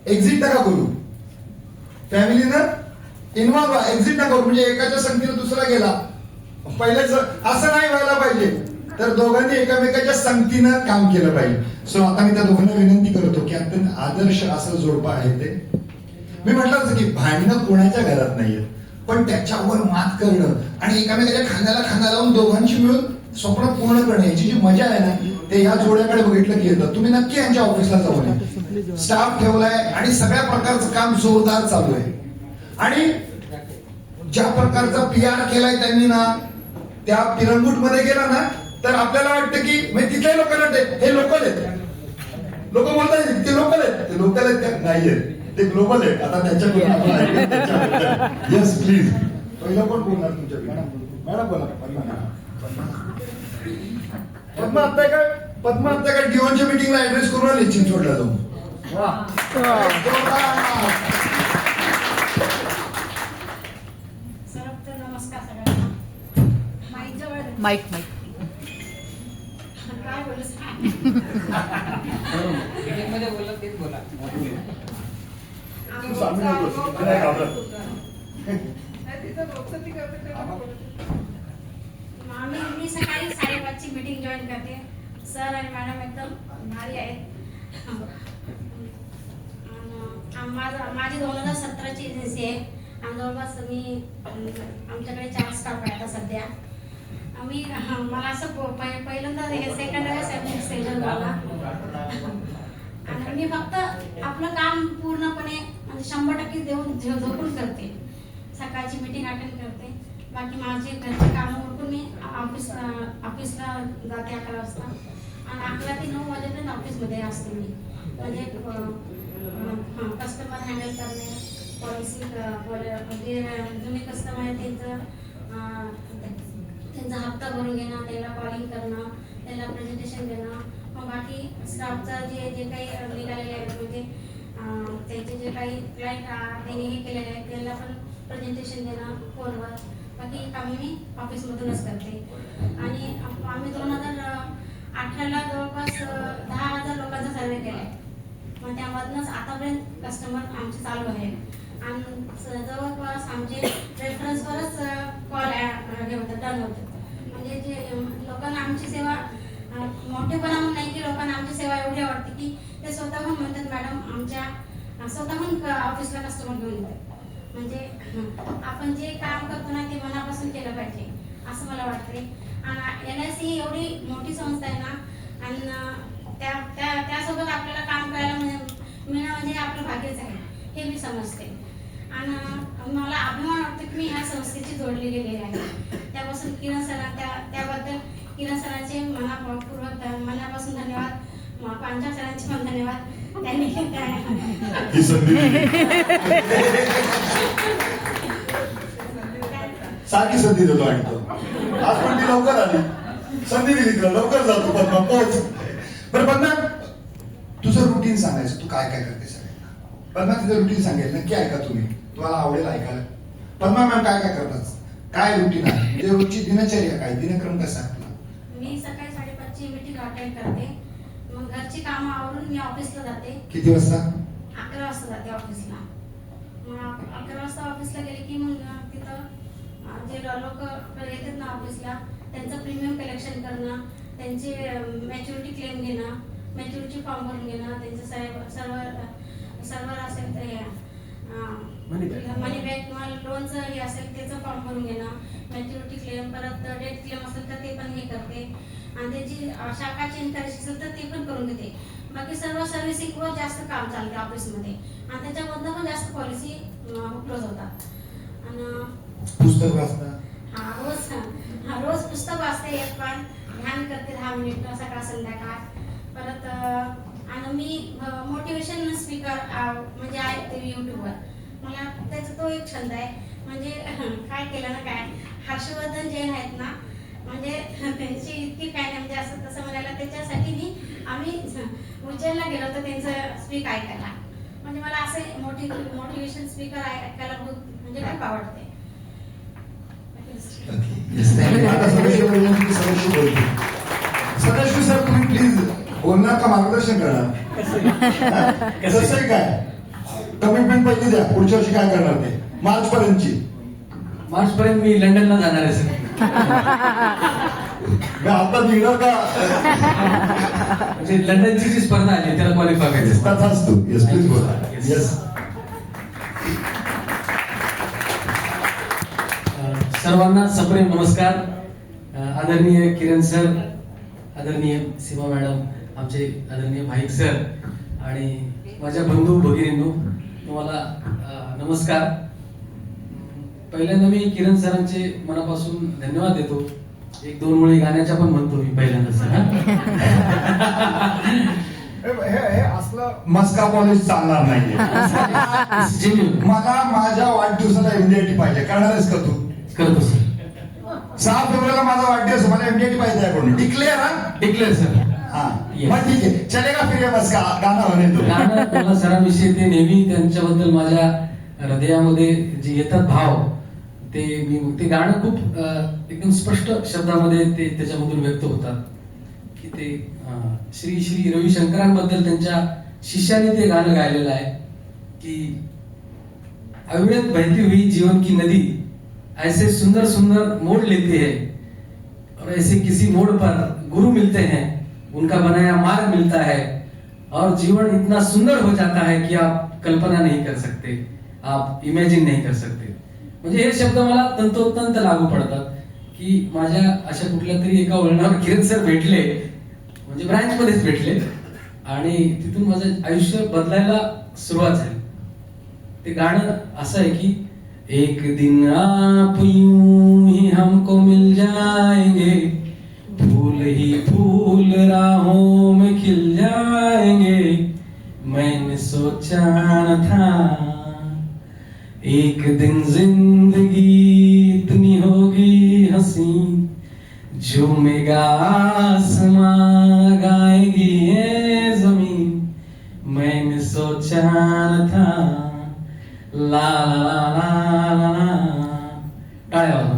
Exit नका करू, फॅमिलीनं involve व्हा, एक्झिट नका करू. म्हणजे एकाच्या संगतीनं दुसरा गेला, पहिलेच असं नाही व्हायला पाहिजे. तर दोघांनी एकामेकाच्या संगतीनं काम केलं पाहिजे. सो आता मी त्या दोघांना विनंती करतो की अत्यंत आदर्श असं जोडपं आहे ते. मी म्हटलं की भांडणं कोणाच्या घरात नाहीये, पण त्याच्यावर मात करणं आणि एकामेकाच्या खांद्याला खांदा लावून दोघांची मिळून स्वप्न पूर्ण करणं, याची जी मजा आहे ना, ते ह्या जोड्याकडे बघितलं की येतं. तुम्ही नक्की यांच्या ऑफिसला जाऊन स्टाफ ठेवलाय आणि सगळ्या प्रकारचं काम जोरदार चालू आहे. आणि ज्या प्रकारचा PR केलाय त्यांनी ना, त्या पिरंगुट मध्ये गेला ना, तर आपल्याला वाटतं की तिथल्याही लोकांना हे लोकल आहेत. लोक बोलतात ते लोकल आहेत, ते लोकल आहेत का नाहीये, ते ग्लोबल आहेत. आता त्यांच्याकडून येस प्लीज. पहिलं कोण बोलणार तुमच्या? मॅडम बोला. पद्मा आत्ता काय डिओनच्या मीटिंगला ऍड्रेस करून आली चिंचवडला जाऊन. नमस्कार सगळ्यांना. माईक काय बोलू मी सकाळी 5:30ची मीटिंग जॉईन करते. सर आणि मॅडम एकदम भारी आहेत. माझी 2017ची एजन्सी आहे आणि जवळपास आमच्याकडे 4 स्टाफ आहे आता सध्या. मला असं पहिल्यांदा सेकंड वेळेस झाला आणि मी फक्त आपलं काम पूर्णपणे म्हणजे 100% देऊन झोपून करते. सकाळची मीटिंग अटेंड करते, बाकी माझे घरचे कामं उरकून मी ऑफिसला जाते 11 वाजता आणि 11 ते 9 वाजेपर्यंत ऑफिसमध्ये असते मी. म्हणजे कस्टमर हँडल करणे, पॉलिसी म्हणजे जुने कस्टमर आहे त्यांचा हप्ता भरून घेणं, त्याला कॉलिंग करणं, त्याला प्रेझेंटेशन देणं. मग बाकी स्टाफचा जे काही निघालेले आहेत म्हणजे त्यांचे जे काही क्लायंट त्यांनी हे केलेले आहेत त्यांना पण प्रेझेंटेशन देणं फोनवर. बाकी कामे मी ऑफिसमधूनच करते. आणि आम्ही 2018ला जवळपास 10,000 लोकांचा सर्वे केला आहे. मग त्यामधूनच आतापर्यंत कस्टमर आमचे चालू आहे आणि जवळपास आमचे रेफरन्सवरच कॉल हे होतं, डन होतं. म्हणजे जे लोकांना आमची सेवा मोठेपणा म्हणून नाही की लोकांना आमची सेवा एवढी आवडते की ते स्वतःहून म्हणतात मॅडम आमच्या स्वतःहून ऑफिसला कस्टमर घेऊन येतात. म्हणजे आपण जे काम करतो ना ते मनापासून केलं पाहिजे असं मला वाटते. आणि LIC ही एवढी मोठी संस्था आहे ना आणि त्यासोबत आपल्याला काम करायला मिळणं म्हणजे आपलं भाग्यच आहे हे मी समजते. आणि मला अभिमान वाटतो की मी ह्या संस्थेची जोडली गेलेली आहे. त्यापासून किरण सरांना त्याबद्दल किरण सरांचे मनापासून धन्यवाद. पांचाळ सरांचे पण धन्यवाद. त्यांनी सारखी संधी देतो आणि तो आज पण ती लवकर आली, संधी दिली तुला, लवकर जातो पद्मा पोहोच. बरं पद्मा, तुझं रुटीन सांगायचं, तू काय काय करते सगळ्यांना. पद्मा तिचं रुटीन सांगेल, नक्की ऐका तुम्ही, तुम्हाला आवडेल ऐकायला. पद्मा मॅम काय काय करतात, काय रुटीन आहे, म्हणजे रोजची दिनचर्या काय, दिनक्रम कसा आहे आपला? मी सकाळी 5:30ची मीटिंग अटेंड करते. मग घरची कामं आवरून मी ऑफिसला जाते. किती वाजता? 11 वाजता जाते ऑफिसला. मग 11 वाजता ऑफिसला गेले की मग तिथं जे लोक येतात ना ऑफिसला त्यांचं प्रीमियम कलेक्शन करणं, त्यांचे मॅच्युरिटी क्लेम घेणं, मॅच्युरिटी फॉर्म भरून घेणं, त्यांचं सर्वर असेल तर मनी बॅक किंवा लोनचं हे असेल त्याचं फॉर्म भरून घेणं, मॅच्युरिटी क्लेम, परत डेट क्लेम असेल तर ते पण हे करते. आणि त्याची शाखा चेंज करायची असेल तर ते पण करून घेते. बाकी सर्व सर्व्हिसिंगवर जास्त काम चालते ऑफिसमध्ये आणि त्याच्यामधनं पण जास्त पॉलिसी क्लोज होतात. आणि पुस्तक वाचता? रोज पुस्तक वाचते, एक पण ध्यान करते 10 मिनिट सकाळ संध्याकाळ. परत आणि मी मोटिवेशन स्पीकर म्हणजे ऐकते युट्यूबवर. मला त्याचा तो एक छंद आहे. म्हणजे काय केलं ना काय, हर्षवर्धन जैन आहेत ना, म्हणजे त्यांची इतकी काय नाही म्हणजे असं तसं म्हणायला, त्याच्यासाठी आम्ही उज्जैनला गेलो होतो त्यांचं स्पीक ऐकायला. म्हणजे मला असे मोटिवेशन स्पीकर ऐकायला म्हणजे खूप आवडते. सदाशिव सर, तुम्ही प्लीज बोलणार का मार्गदर्शन करणार? कसं आहे काय कमिटमेंट पहिली द्या, पुढच्या वर्षी काय करणार ते मार्च पर्यंतची. मार्च पर्यंत मी लंडनला जाणार आहे सर. आता निघणार का? म्हणजे लंडनची जी स्पर्धा आली त्याला क्वालिफाय करायचं. तसाच तू. येस प्लीज बोला. Yes. येस. सर्वांना सप्रेम नमस्कार. आदरणीय किरण सर, आदरणीय सीमा मॅडम, आमचे आदरणीय भाईक सर आणि माझ्या बंधू भगिनींनो, तुम्हाला नमस्कार. पहिल्यांदा मी किरण सरांचे मनापासून धन्यवाद देतो. एक दोन मुळे गाण्याच्या पण म्हणतो मी पहिल्यांदा सर. हे असलं मस्का कॉलेज चालणार नाहीये. मला माझ्या वाढदिवसाला एमडीआयटी पाहिजे. करणारच का तू? करतो सर. 6 फेब्रुवारीला माझा वाढदिवस, मला एमडीआयटी पाहिजे त्याकडून. डिक्लेअर हा? Declare sir. हा Yes. मग ठीक आहे. चलेगा फिर ये मस्का गाणं होणे तो. गाणं मला सरांविषयी ते नेहमी त्यांच्याबद्दल माझ्या हृदयामध्ये जे येतात भाव, ते गाणं खूप एकदम स्पष्ट शब्दामध्ये ते त्याच्यामधून व्यक्त होतात की ते श्री श्री रविशंकरांबद्दल त्यांच्या शिष्याने ते गाणं गायलेलं आहे की अविरत बहती हुई जीवन की नदी ऐसे सुंदर सुंदर मोड़ लेती है और ऐसे किसी मोड़ पर गुरु मिलते हैं, उनका बनाया मार्ग मिलता है और जीवन इतना सुंदर हो जाता है कि आप कल्पना नहीं कर सकते, आप इमॅजिन नाही कर सकते. म्हणजे हे शब्द मला तंतोतंत लागू पडतात की माझ्या अशा कुठल्या तरी एका वळणावर किरण सर भेटले, म्हणजे ब्रांच मध्येच भेटले आणि तिथून माझं आयुष्य बदलायला सुरुवात झाली. ते गाणं असं आहे की एक दिन आप यूं ही हमको मिल जाएंगे, फूल ही फूल राहों में खिल जाएंगे, मैंने सोचा न था एक दिन जिंदगी इतनी होगी हसीन, झूमेगा आसमां गाएगी ये जमीन, मैंने सोचा न था. ला ला ला ला ला. टाळ्या वाजवा.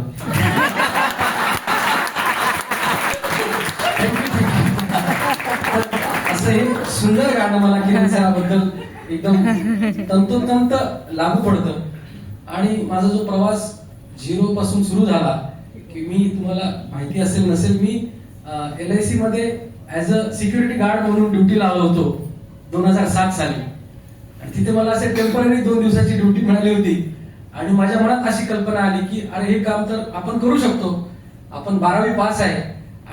असं हे सुंदर गाणं मला किरण सराबद्दल एकदम तंतोतंत लागू पडतं. आणि माझा जो प्रवास 0 पासून सुरू झाला की मी, तुम्हाला माहिती असेल नसेल, मी LIC मध्ये ऍज अ सिक्युरिटी गार्ड म्हणून ड्युटीला आलो होतो 2007 साली. आणि तिथे मला असे टेम्पररी 2 दिवसाची ड्युटी मिळाली होती आणि माझ्या मनात अशी कल्पना आली की अरे हे काम तर आपण करू शकतो, आपण 12वी पास आहे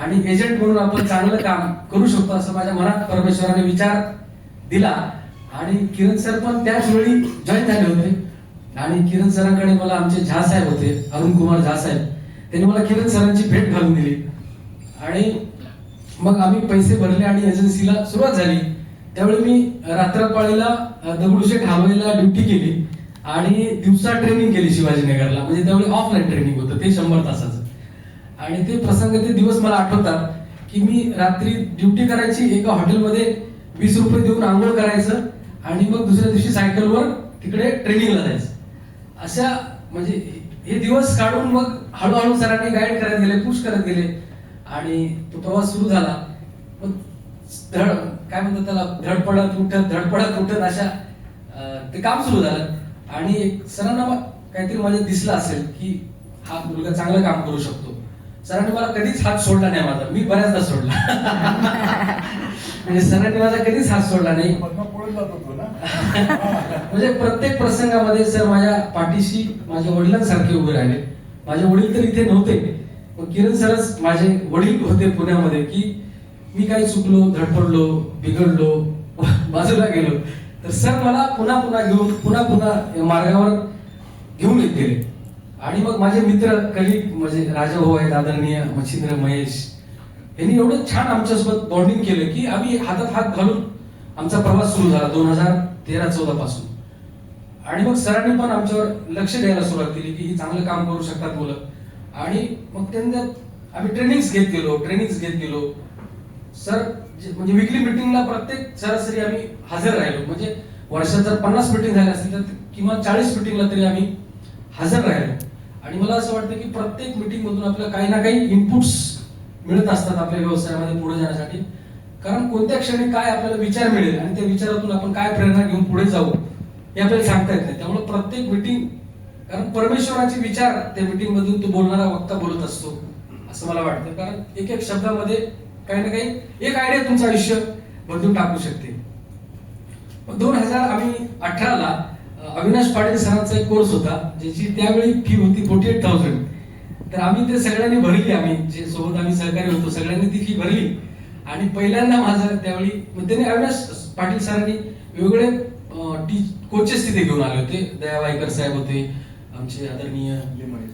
आणि एजंट म्हणून आपण चांगलं काम करू शकतो, असं माझ्या मनात परमेश्वराने विचार दिला. आणि किरण सर पण त्याच वेळी जॉईन झाले होते आणि किरण सरांकडे मला आमचे झा साहेब होते, अरुण कुमार झा साहेब, त्यांनी मला किरण सरांची भेट घालून दिली. आणि मग आम्ही पैसे भरले आणि एजन्सीला सुरुवात झाली. त्यावेळी मी रात्रपाळीला दगडूशेठ हलवाईला ड्युटी केली आणि दिवसा ट्रेनिंग केली शिवाजीनगरला. म्हणजे त्यावेळी ऑफलाईन ट्रेनिंग होतं ते 100 तासाचं. आणि ते प्रसंग, ते दिवस मला आठवतात की मी रात्री ड्युटी करायची, एका हॉटेलमध्ये 20 रुपये देऊन आंघोळ करायचं आणि मग दुसऱ्या दिवशी सायकलवर तिकडे ट्रेनिंगला जायचं. अशा म्हणजे हे दिवस काढून मग हळूहळू सरांनी गाईड करत गेले, पुश करत गेले आणि तो प्रवास सुरू झाला. मग काय म्हणतात त्याला, धडपडत उठत अशा ते काम सुरू झालं. आणि सरांना काहीतरी माझ्या दिसलं असेल की हा मुलगा चांगलं काम करू शकतो. सरांनी मला कधीच हात सोडला नाही माझा, मी बऱ्याचदा सोडला. म्हणजे सरांनी माझा कधीच हात सोडला नाही. म्हणजे प्रत्येक प्रसंगामध्ये सर माझ्या पाठीशी माझ्या वडिलांसारखे उभे राहिले. माझे वडील तर इथे नव्हते, पण किरण सरच माझे वडील होते पुण्यामध्ये. की मी काही चुकलो, धडपडलो, बिघडलो, बाजूला गेलो तर सर मला पुन्हा पुन्हा घेऊन पुन्हा मार्गावर घेऊन येत गेले. आणि मग माझे मित्र कलिग म्हणजे राजाभाऊ आहेत, आदरणीय मच्छिंद्र महेश, यांनी एवढं छान आमच्यासोबत बॉन्डिंग केलं की आम्ही हातात हात घालून आमचा प्रवास सुरू झाला 2013-14 पासून. आणि मग सरांनी पण आमच्यावर लक्ष द्यायला सुरुवात केली की ही चांगलं काम करू शकतात मुलं. आणि मग त्यांना आम्ही ट्रेनिंग्स घेत गेलो. सर म्हणजे विकली मिटिंगला प्रत्येक सरासरी आम्ही हजर राहिलो. म्हणजे वर्षात जर 50 मिटिंग झाल्या असतील तर किमान 40 मिटिंगला तरी आम्ही हजर राहिलो. आणि मला असं वाटतं की प्रत्येक मिटिंग मधून आपल्याला काही ना काही इनपुट्स मिळत असतात आपल्या व्यवसायामध्ये पुढे जाण्यासाठी. कारण कोणत्या क्षणी काय आपल्याला विचार मिळेल आणि त्या विचारातून आपण काय प्रेरणा घेऊन पुढे जाऊ हे आपल्याला सांगता येत नाही. त्यामुळे प्रत्येक मीटिंग, कारण परमेश्वराचे विचार त्या मीटिंग मधून तो बोलणारा वक्ता बोलत असतो असं मला वाटतं. कारण एक एक शब्दामध्ये काही ना काही एक आयडिया तुमचं आयुष्य बदलून टाकू शकते. 2018ला अविनाश पाटील सरांचा एक कोर्स होता, ज्याची त्यावेळी फी होती 48,000. तर आम्ही ते सगळ्यांनी भरली, आम्ही जे सोबत आम्ही सहकारी होतो सगळ्यांनी ती फी भरली. आणि पहिल्यांदा माझं त्यावेळी त्यांनी अविनाश पाटील सरांनी वेगवेगळे कोचेस तिथे घेऊन आले होते. दया वायकर साहेब होते, आमचे आदरणीय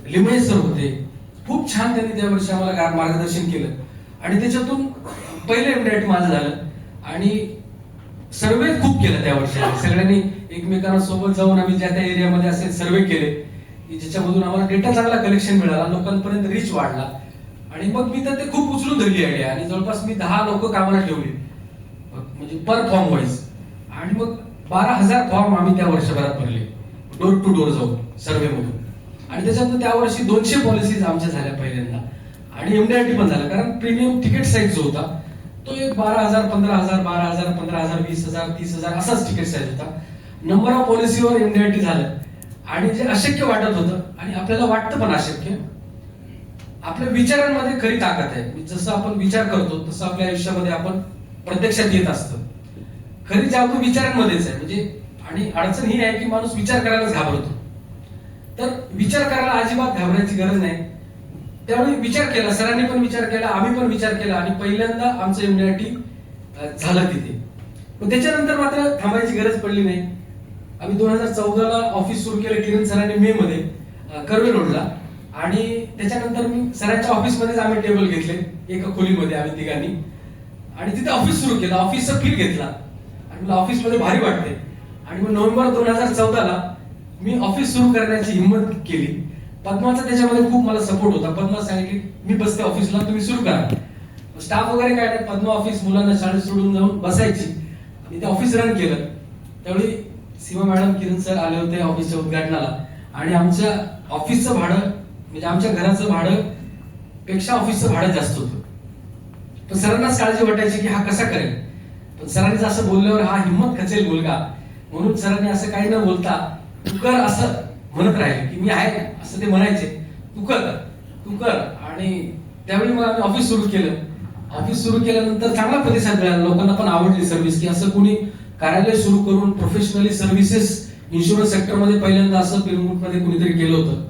लिमये सर होते. खूप छान त्यांनी त्या वर्षी आम्हाला मार्गदर्शन केलं. आणि त्याच्यातून पहिलं MDIT माझं झालं. आणि सर्वे खूप केला त्या वर्षी. सगळ्यांनी एकमेकांना सोबत जाऊन आम्ही ज्या त्या एरियामध्ये असे सर्वे केले की ज्याच्यामधून आम्हाला डेटा चांगला कलेक्शन मिळाला, लोकांपर्यंत रीच वाढला. आणि मग मी तर ते खूप उचलून धरली आयडिया. आणि जवळपास मी 10 लोक कामाला ठेवली, म्हणजे पर फॉर्म वाईज. आणि मग 12,000 फॉर्म आम्ही त्या वर्षभरात भरले, डोर टू डोर जाऊन सर्वे मधून. आणि त्याच्यातून त्या वर्षी 200 पॉलिसीज आमच्या झाल्या पहिल्यांदा. आणि MDIT पण झालं, कारण प्रीमियम तिकीट साईज जो होता तो एक 12,000, 15,000, 12,000, 15,000, 20,000, 30,000 असाच तिकीट साईज होता. नंबर ऑफ पॉलिसीवर MDIT झालं. आणि जे अशक्य वाटत होतं, आणि आपल्याला वाटतं पण अशक्य, आपल्या विचारांमध्ये खरी ताकद आहे. जसं आपण विचार करतो तसं आपल्या आयुष्यामध्ये आपण प्रत्यक्षात येत असतं. खरी जादू विचारांमध्येच आहे. म्हणजे आणि अडचण ही आहे की माणूस विचार करायलाच घाबरतो. तर विचार करायला अजिबात घाबरायची गरज नाही. त्यावेळी विचार केला, सरांनी पण विचार केला, आम्ही पण विचार केला. आणि पहिल्यांदा आमचं MDIT झालं तिथे. पण त्याच्यानंतर मात्र थांबायची गरज पडली नाही. आम्ही 2014ला ऑफिस सुरू केलं किरण सरांनी मे मध्ये कर्वे रोडला. आणि त्याच्यानंतर मी सरांच्या ऑफिसमध्येच आम्ही टेबल घेतले, एका खोलीमध्ये आम्ही तिघांनी. आणि तिथे ऑफिस सुरू केलं, ऑफिसचा फील घेतला. आणि मला ऑफिसमध्ये भारी वाटते. आणि मग नोव्हेंबर 2014ला मी ऑफिस सुरू करण्याची हिंमत केली. पद्माचा त्याच्यामध्ये खूप मला सपोर्ट होता. पद्मा सांगितली मी बसते ऑफिसला, तुम्ही सुरू करा. स्टाफ वगैरे काय नाही, पद्मा ऑफिस मुलांना शाळेत सोडून जाऊन बसायची आणि ते ऑफिस रन केलं. त्यावेळी सीमा मॅडम, किरण सर आले होते ऑफिसच्या उद्घाटनाला. आणि आमच्या ऑफिसचं भाडं, म्हणजे आमच्या घराचं भाडं पेक्षा ऑफिसचं भाडं जास्त होतं. पण सरांनाच काळजी वाटायची की हा कसा करेल. पण सरांनी असं बोलल्यावर हा हिंमत खचेल मुलगा, म्हणून सरांनी असं काही न बोलता तू कर असं म्हणत राहिले की मी आहे असं ते म्हणायचे, तू कर तू कर. आणि त्यावेळी मग आम्ही ऑफिस सुरू केलं. ऑफिस सुरू केल्यानंतर चांगला प्रतिसाद मिळाला, लोकांना पण आवडली सर्व्हिस. की असं कोणी कार्यालय सुरू करून प्रोफेशनली सर्व्हिसेस इन्शुरन्स सेक्टरमध्ये पहिल्यांदा असं पिरमुटमध्ये कुणीतरी केलं होतं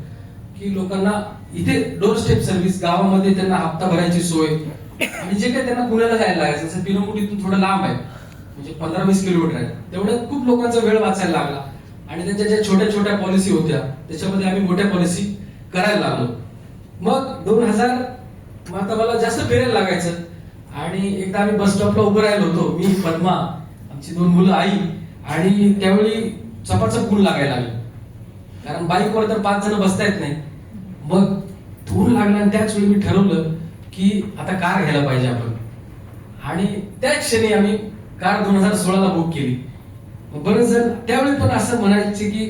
की लोकांना इथे डोर स्टेप सर्व्हिस, गावामध्ये त्यांना हप्ता भरायची सोय. आणि जे काही त्यांना पुण्याला जायला लागायचं, जसं पिरमुट इथून थोडं लांब आहे, म्हणजे 15-20 किलोमीटर आहे, तेवढ्यात खूप लोकांचा वेळ वाचायला लागला. आणि त्यांच्या ज्या छोट्या छोट्या पॉलिसी होत्या त्याच्यामध्ये आम्ही मोठ्या पॉलिसी करायला लागलो. मग 2000 आता मला जास्त फिरायला लागायचं. आणि एकदा आम्ही बस स्टॉपला उभं राहिलो होतो, मी, पद्मा, आमची 2 मुलं, आई. आणि त्यावेळी चपाचं पूल लागायला लागलं, कारण बाईकवर तर 5 जण बसता येत नाही. मग धूर लागला. आणि त्याच वेळी मी ठरवलं की आता कार घ्यायला पाहिजे आपण. आणि त्याच क्षणी आम्ही कार 2016ला बुक केली. बरेच जण त्यावेळी पण असं म्हणायचे की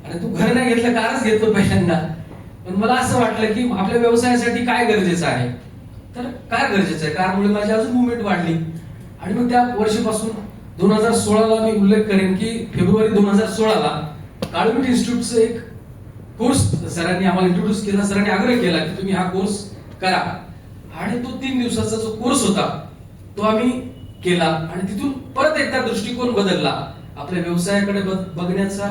अरे तू घर नाही घेतलं, कारच घेतो पहिल्यांदा. पण मला असं वाटलं की आपल्या व्यवसायासाठी काय गरजेचं आहे, तर कार गरजेचं आहे. कारमुळे माझी अजून मुवमेंट वाढली. आणि मग त्या वर्षीपासून 2016ला मी उल्लेख करेन की फेब्रुवारी 2016ला काळवीट इन्स्टिट्यूटचं एक कोर्स सरांनी आम्हाला इंट्रोड्यूस केला. सरांनी आग्रह केला की तुम्ही हा कोर्स करा. आणि तो 3 दिवसाचा जो कोर्स होता तो आम्ही केला. आणि तिथून परत एकदा दृष्टिकोन बदलला. आपल्या व्यवसायाकडे बघण्याचा,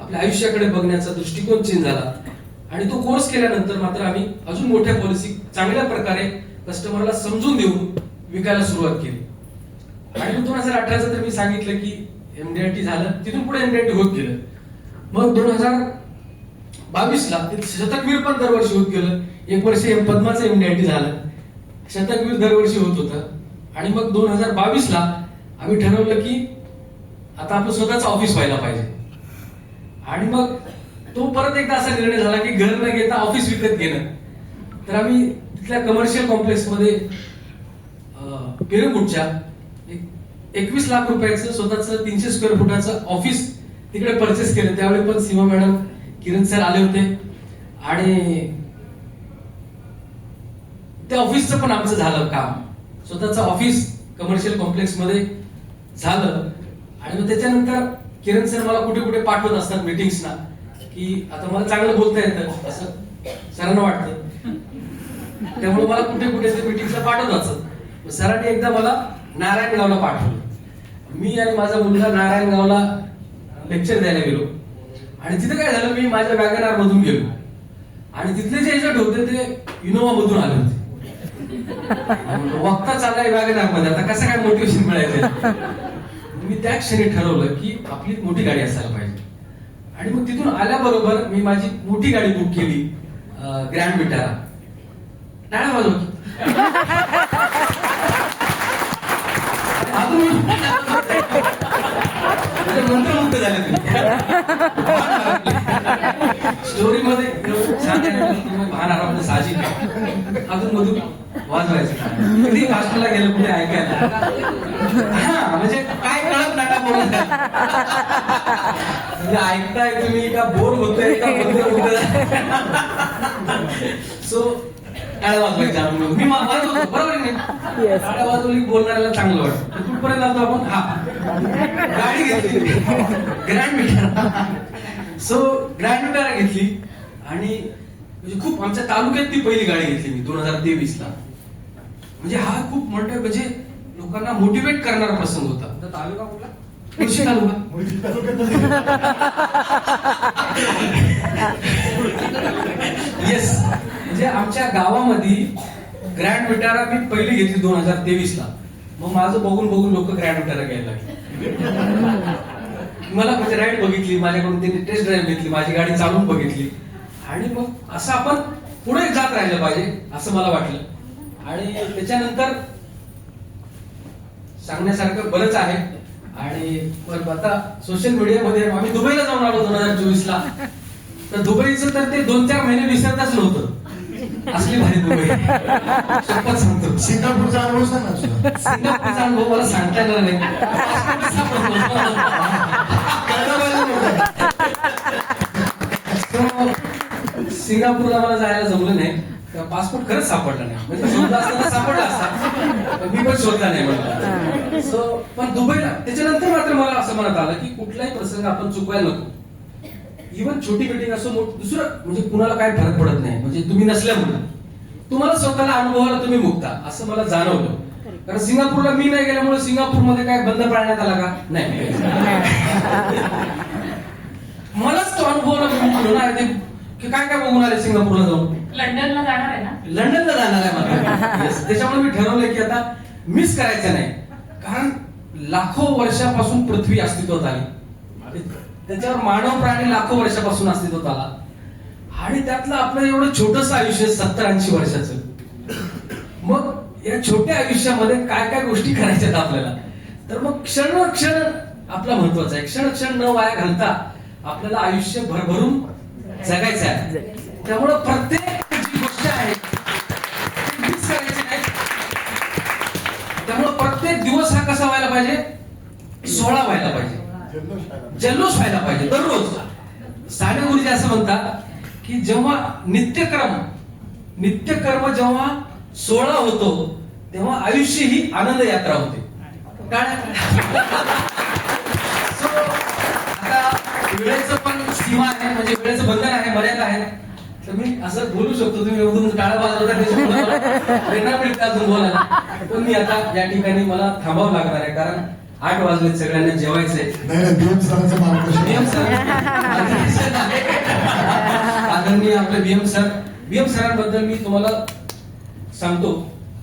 आपल्या आयुष्याकडे बघण्याचा दृष्टिकोन चेंज झाला. आणि तो कोर्स केल्यानंतर मात्र आम्ही अजून मोठ्या पॉलिसी चांगल्या प्रकारे कस्टमरला समजून देऊन विकायला सुरुवात केली. आणि 2018चं तर मी सांगितलं की MDIT झालं, तिथून पुढे MDIT होत गेलं. मग 2022ला शतकवीर पण दरवर्षी होत गेलं. एक वर्ष पद्माचं MDIT झालं, शतकवीर दरवर्षी होत होतं. आणि मग 2022ला आम्ही ठरवलं की आता आपलं स्वतःच ऑफिस व्हायला पाहिजे. आणि मग तो परत एकदा असा निर्णय झाला की घर न घेता ऑफिस विकत घेणं. तर आम्ही तिथल्या कमर्शियल कॉम्प्लेक्स मध्ये पिरमुटच्या 21 लाख रुपयाचं स्वतःचं 300 स्क्वेअर फुटाचं ऑफिस तिकडे परचेस केलं. त्यावेळी पण सीमा मॅडम, किरण सर आले होते. आणि त्या ऑफिसचं पण आमचं झालं काम. स्वतःचं ऑफिस कमर्शियल कॉम्प्लेक्स मध्ये झालं. आणि मग त्याच्यानंतर किरण सर मला कुठे कुठे पाठवत असतात मीटिंग्सना, की आता मला चांगलं बोलता येतं असं सरांना वाटतं, त्यामुळे मला कुठे कुठे ते मीटिंग्सला पाठवत असत. सरांनी एकदा मला नारायणगावला पाठवलं. मी आणि माझा मुलगा नारायणगावला लेक्चर द्यायला गेलो आणि तिथे काय झालं, मी माझ्या वॅगनार मधून गेलो आणि तिथले जे एजंट होते ते इनोवा मधून आले होते. वक्ता चाललाय वॅगनार मध्ये, आता कसं काय मोटिवेशन मिळायचं. मी त्या क्षणी ठरवलं की आपली मोठी गाडी असायला पाहिजे आणि मग तिथून आल्याबरोबर मी माझी मोठी गाडी बुक केली, ग्रँड विटारा. टाळ्या वाजव की. मंत्रमुग्ध झाले स्टोरी मध्ये भान साहजिक अजून मधून वाजवायचं. कधी वाचनाला गेलं कुठे ऐकायला, म्हणजे काय कळत नाटा बोलत म्हणजे ऐकताय तुम्ही का बोर होतोय का सो टाळ्या वाजवायच्या. मी वाजवतो बरोबर नाही, टाळ्या वाजवली बोलणाऱ्याला चांगलं वाटतं. कुठपर्यंत जातो आपण, हा गाडी घेतली grand Vitara. So grand Vitara घेतली आणि म्हणजे खूप आमच्या तालुक्यात ती पहिली गाडी घेतली मी 2023 ला. म्हणजे हा खूप मोठा म्हणजे लोकांना मोटिवेट करणारा प्रसंग होता. तालुका कुठला? मुळशी तालुका. येस, म्हणजे आमच्या गावामध्ये ग्रँड विटारा मी पहिली घेतली 2023 ला. मग माझं बघून बघून लोक ग्रँड विटारा घ्यायला लागले. मला म्हणजे राईड बघितली, माझ्याकडून त्यांनी टेस्ट ड्राईव्ह घेतली, माझी गाडी चालवून बघितली आणि मग असं आपण पुढे जात राहिलं पाहिजे असं मला वाटलं. आणि त्याच्यानंतर सांगण्यासारखं बरंच आहे. आणि आता सोशल मीडियामध्ये आम्ही दुबईला जाऊन आलो 2024 ला. तर दुबईचं तर ते 2-4 महिने विसरताच नव्हतं. असली भारी दुबई, शपथ सांगतो. सिंगापूरचा अनुभव सांग ना. सिंगापूरचा अनुभव मला सांगता येणार नाही. सिंगापूरला मला जायला जमलं नाही, पासपोर्ट खरंच सापडला नाही. म्हणजे शोधला असताना सापडला असता, मी पण शोधला नाही म्हणलं. सो पण दुबईला त्याच्यानंतर मात्र मला असं म्हणत आलं की कुठलाही प्रसंग आपण चुकवायला नको. इव्हन छोटी मीटिंग असो दुसरं म्हणजे कुणाला काय फरक पडत नाही. म्हणजे तुम्ही नसल्यामुळे तुम्हाला स्वतःला अनुभवाला तुम्ही मुक्ता असं मला जाणवलं. कारण सिंगापूरला मी नाही गेल्यामुळे सिंगापूरमध्ये काय बंद पाळण्यात आला का नाही. मलाच तो अनुभव आहे की काय काय बघून आले सिंगापूरला जाऊन. लंडनला जाणार आहे ना? लंडनला जाणार आहे मला. त्याच्यामुळे मी ठरवलंय की आता मिस करायचं नाही. कारण लाखो वर्षापासून पृथ्वी अस्तित्वात आली, त्याच्यावर मानव प्राणी लाखो वर्षापासून अस्तित्वात आला आणि त्यातलं आपलं एवढं छोटंसं आयुष्य 70-80 वर्षाचं. मग या छोट्या आयुष्यामध्ये काय काय गोष्टी करायच्यात आपल्याला. तर मग क्षण आपला महत्वाचा आहे. क्षण न वाया घालता आपल्याला आयुष्य भरभरून जगायचं आहे. त्यामुळं प्रत्येक जी गोष्ट आहे मिस करायची नाही. त्यामुळं प्रत्येक दिवस हा कसा व्हायला पाहिजे, 16 व्हायला पाहिजे, जल्लोष व्हायला पाहिजे. दररोज साने गुरुजी असं म्हणतात की जेव्हा नित्यकर्म जेव्हा 16 होतो तेव्हा आयुष्य ही आनंद यात्रा होते. आता वेळेचं पण सीमा आहे, म्हणजे वेळेचं बंधन आहे, मर्यादा आहे. तर मी असं बोलू शकतो, तुम्ही एवढून टाळा वाजवता प्रेरणा मिळते अजून बोलायला. पण मी आता या ठिकाणी मला थांबावं लागणार आहे कारण 8 वाजले, सगळ्यांना जेवायचंय. आदरणीय आपले बीएम सरांबद्दल मी तुम्हाला सांगतो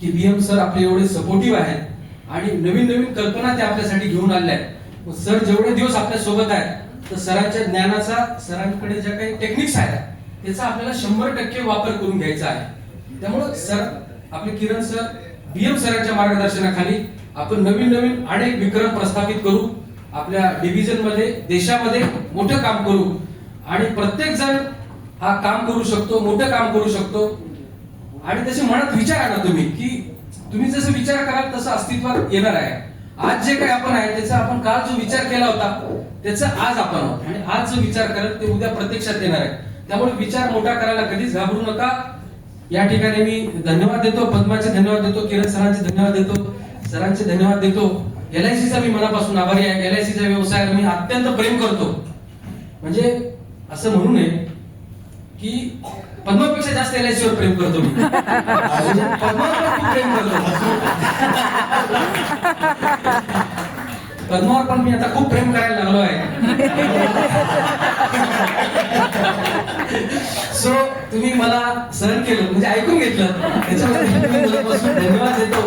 की बीएम सर आपले एवढे सपोर्टिव्ह आहेत आणि नवीन कल्पना ते आपल्यासाठी घेऊन आले आहेत. सर जेवढे दिवस आपल्या सोबत आहेत तर सरांच्या ज्ञानाचा, सरांकडे ज्या काही टेक्निक्स आहेत त्याचा आपल्याला 100% वापर करून घ्यायचा आहे. त्यामुळे सर आपले किरण सर, बीएम सरांच्या मार्गदर्शनाखाली आपण नवीन अनेक विक्रम प्रस्थापित करू. आपल्या डिव्हिजन मध्ये, देशामध्ये मोठं काम करू आणि प्रत्येक जण हा काम करू शकतो, मोठं काम करू शकतो. आणि त्याचे मनात विचार आणा तुम्ही की तुम्ही जसं विचार कराल तसं अस्तित्वात येणार आहे. आज जे काही आपण आहे त्याचा आपण काल जो विचार केला होता त्याचा आज आपण आहोत आणि आज जो विचार कराल ते उद्या प्रत्यक्षात येणार आहे. त्यामुळे विचार मोठा करायला कधीच घाबरू नका. या ठिकाणी मी धन्यवाद देतो, पद्माचे धन्यवाद देतो, किरण सरांचे धन्यवाद देतो, सरांचे धन्यवाद देतो LICचा मी मनापासून आभारी आहे. LICच्या व्यवसायावर मी अत्यंत प्रेम करतो. म्हणजे असं म्हणू नये की पद्मापेक्षा जास्त LICवर प्रेम करतो मी. पद्मावर पण खूप प्रेम करतो. पद्मावर पण मी आता खूप प्रेम करायला लागलो आहे. सो तुम्ही मला सहन केलं, म्हणजे ऐकून घेतलं, त्याच्याबद्दल मी मनापासून धन्यवाद देतो.